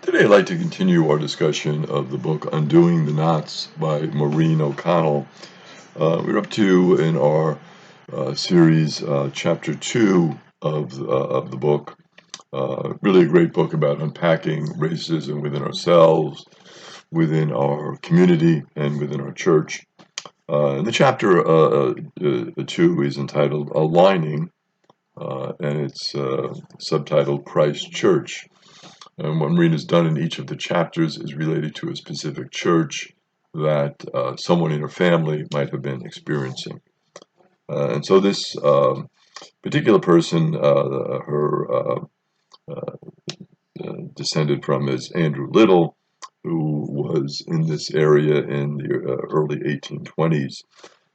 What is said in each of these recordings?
Today, I'd like to continue our discussion of the book Undoing the Knots by Maureen O'Connell. We're up to in our series, chapter 2 of the book. Really a great book about unpacking racism within ourselves, within our community, and within our church. And the chapter 2 is entitled Aligning, and it's subtitled Christ Church. And what Maureen has done in each of the chapters is related to a specific church that someone in her family might have been experiencing. And so this particular person, her descended from is Andrew Little, who was in this area in the early 1820s.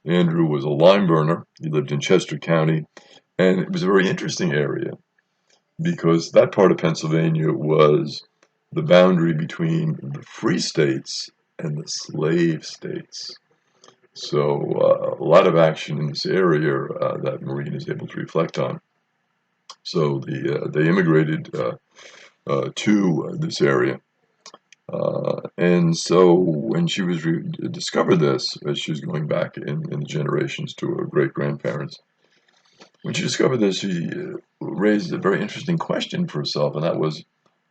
Andrew was a lime burner. He lived in Chester County, and it was a very interesting area because that part of Pennsylvania was the boundary between the free states and the slave states. So a lot of action in this area that Maureen is able to reflect on. So they immigrated to this area. And so when she was discovered this, as she was going back in generations to her great-grandparents, when she discovered this, she raised a very interesting question for herself, and that was,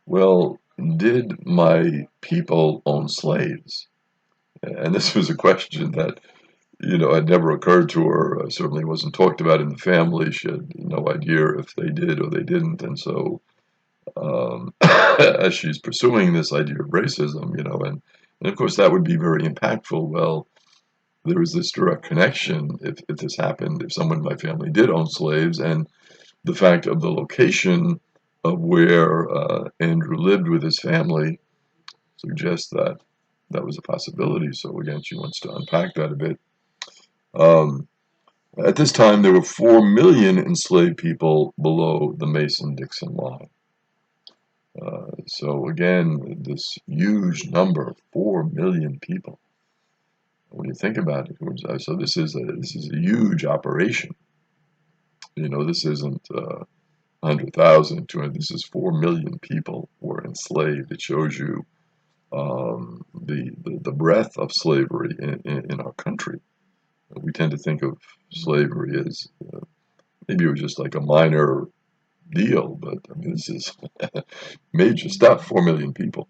well, did my people own slaves? And this was a question that, had never occurred to her. Certainly wasn't talked about in the family. She had no idea if they did or they didn't. And so, as she's pursuing this idea of racism, and of course that would be very impactful. Well, there was this direct connection if this happened, if someone in my family did own slaves, and the fact of the location of where Andrew lived with his family suggests that that was a possibility. So again, she wants to unpack that a bit. At this time, there were 4 million enslaved people below the Mason-Dixon line. So again, this huge number, 4 million people. When you think about it, so this is a huge operation. This isn't 100,000, 200. This is 4 million people were enslaved. It shows you the breadth of slavery in our country. We tend to think of slavery as maybe it was just like a minor deal, but I mean, this is major stuff. 4 million people.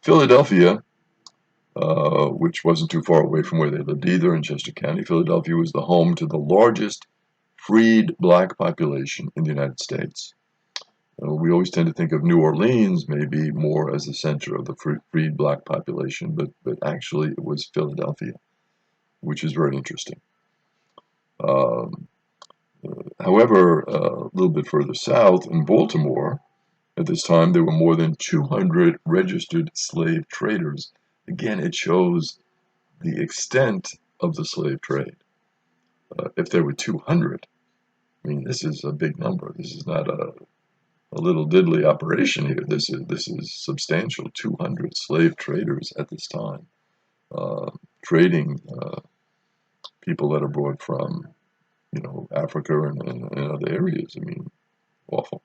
Philadelphia, which wasn't too far away from where they lived either, in Chester County, Philadelphia was the home to the largest freed black population in the United States. We always tend to think of New Orleans maybe more as the center of the freed black population, but actually it was Philadelphia, which is very interesting. However, a little bit further south in Baltimore, at this time there were more than 200 registered slave traders. Again, it shows the extent of the slave trade. If there were 200, I mean, this is a big number. This is not a little diddly operation here. This is substantial. 200 slave traders at this time, trading people that are brought from, Africa and other areas. I mean, awful.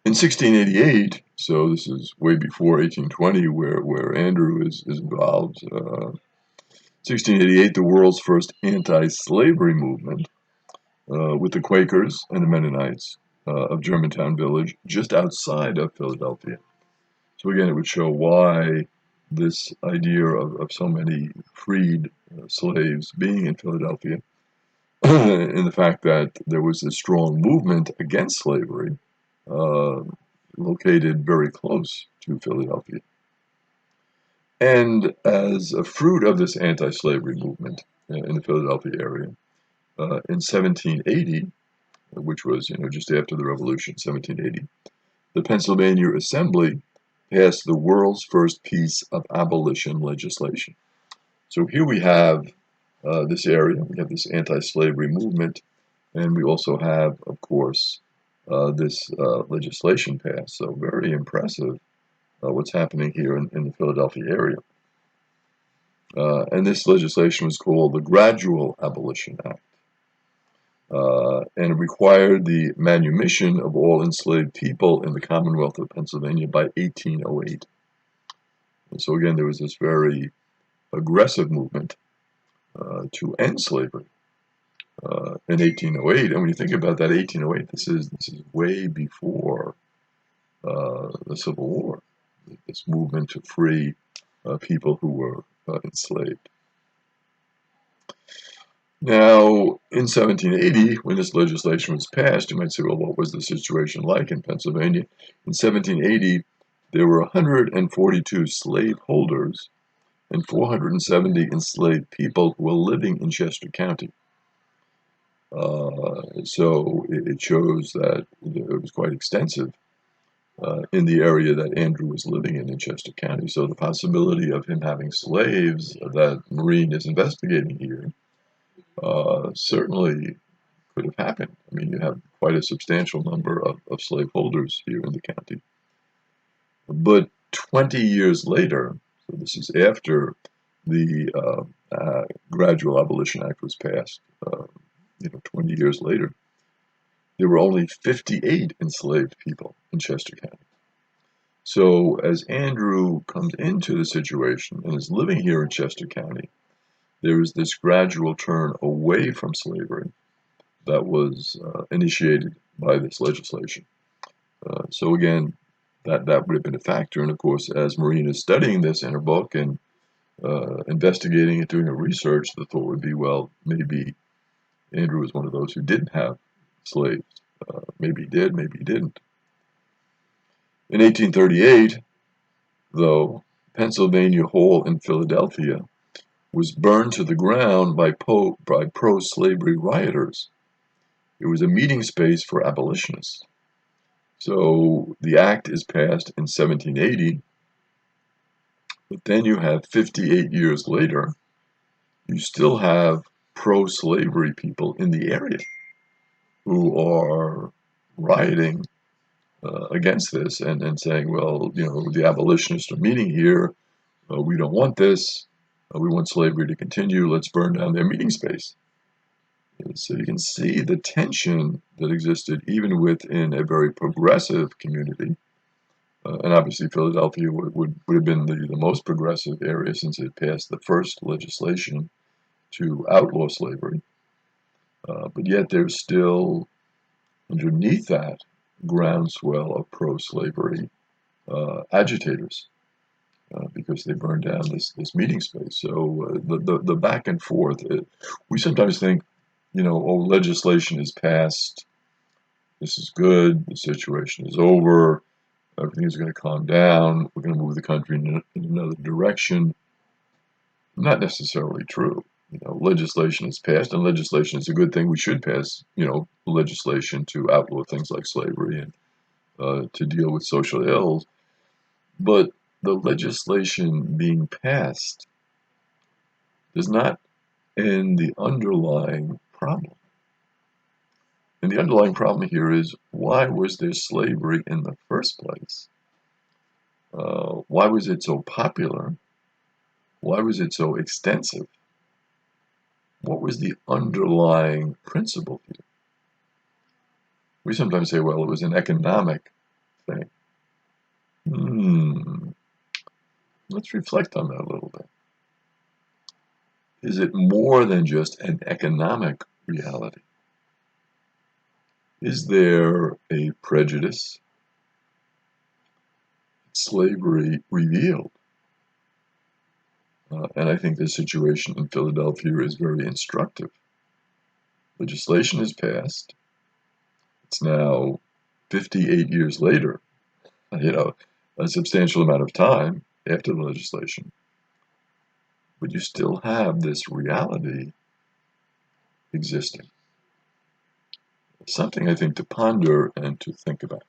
In 1688, so this is way before 1820, where Andrew is involved. 1688, the world's first anti-slavery movement with the Quakers and the Mennonites of Germantown Village, just outside of Philadelphia. So again, it would show why this idea of so many freed slaves being in Philadelphia, in the fact that there was this strong movement against slavery located very close to Philadelphia. And as a fruit of this anti-slavery movement in the Philadelphia area, in 1780, which was just after the Revolution, 1780, the Pennsylvania Assembly passed the world's first piece of abolition legislation. So here we have this area, we have this anti-slavery movement, and we also have, of course, this legislation passed. So very impressive what's happening here in the Philadelphia area. And this legislation was called the Gradual Abolition Act. and it required the manumission of all enslaved people in the Commonwealth of Pennsylvania by 1808. And so again, there was this very aggressive movement to end slavery in 1808. And when you think about that, 1808, this is way before the Civil War. This movement to free people who were enslaved. Now, in 1780, when this legislation was passed, you might say, well, what was the situation like in Pennsylvania? In 1780, there were 142 slaveholders and 470 enslaved people who were living in Chester County. So it shows that it was quite extensive in the area that Andrew was living in Chester County. So the possibility of him having slaves that Maureen is investigating here certainly could have happened. I mean, you have quite a substantial number of slaveholders here in the county. But 20 years later, so this is after the Gradual Abolition Act was passed, 20 years later, there were only 58 enslaved people in Chester County. So as Andrew comes into the situation and is living here in Chester County, there is this gradual turn away from slavery that was initiated by this legislation. So again, that would have been a factor. And of course, as Maureen is studying this in her book and investigating it, doing her research, the thought would be, well, maybe Andrew was one of those who didn't have slaves. Maybe he did, maybe he didn't. In 1838, though, Pennsylvania Hall in Philadelphia was burned to the ground by pro-slavery rioters. It was a meeting space for abolitionists. So the act is passed in 1780, but then you have 58 years later, you still have pro-slavery people in the area who are rioting against this and saying, well, the abolitionists are meeting here. We don't want this. We want slavery to continue. Let's burn down their meeting space. And so you can see the tension that existed even within a very progressive community. And obviously Philadelphia would have been the most progressive area since it passed the first legislation to outlaw slavery. But yet there's still, underneath that, groundswell of pro-slavery agitators because they burned down this meeting space. So the back and forth, we sometimes think, legislation is passed, this is good, the situation is over, everything is going to calm down, we're going to move the country in another direction. Not necessarily true. Legislation is passed, and legislation is a good thing. We should pass, legislation to outlaw things like slavery and to deal with social ills. But the legislation being passed does not end the underlying problem. And the underlying problem here is, why was there slavery in the first place? Why was it so popular? Why was it so extensive? What was the underlying principle here? We sometimes say, well, it was an economic thing. Let's reflect on that a little bit. Is it more than just an economic reality? Is there a prejudice slavery revealed? And I think the situation in Philadelphia is very instructive. Legislation is passed. It's now 58 years later, a substantial amount of time after the legislation. But you still have this reality existing. Something I think to ponder and to think about.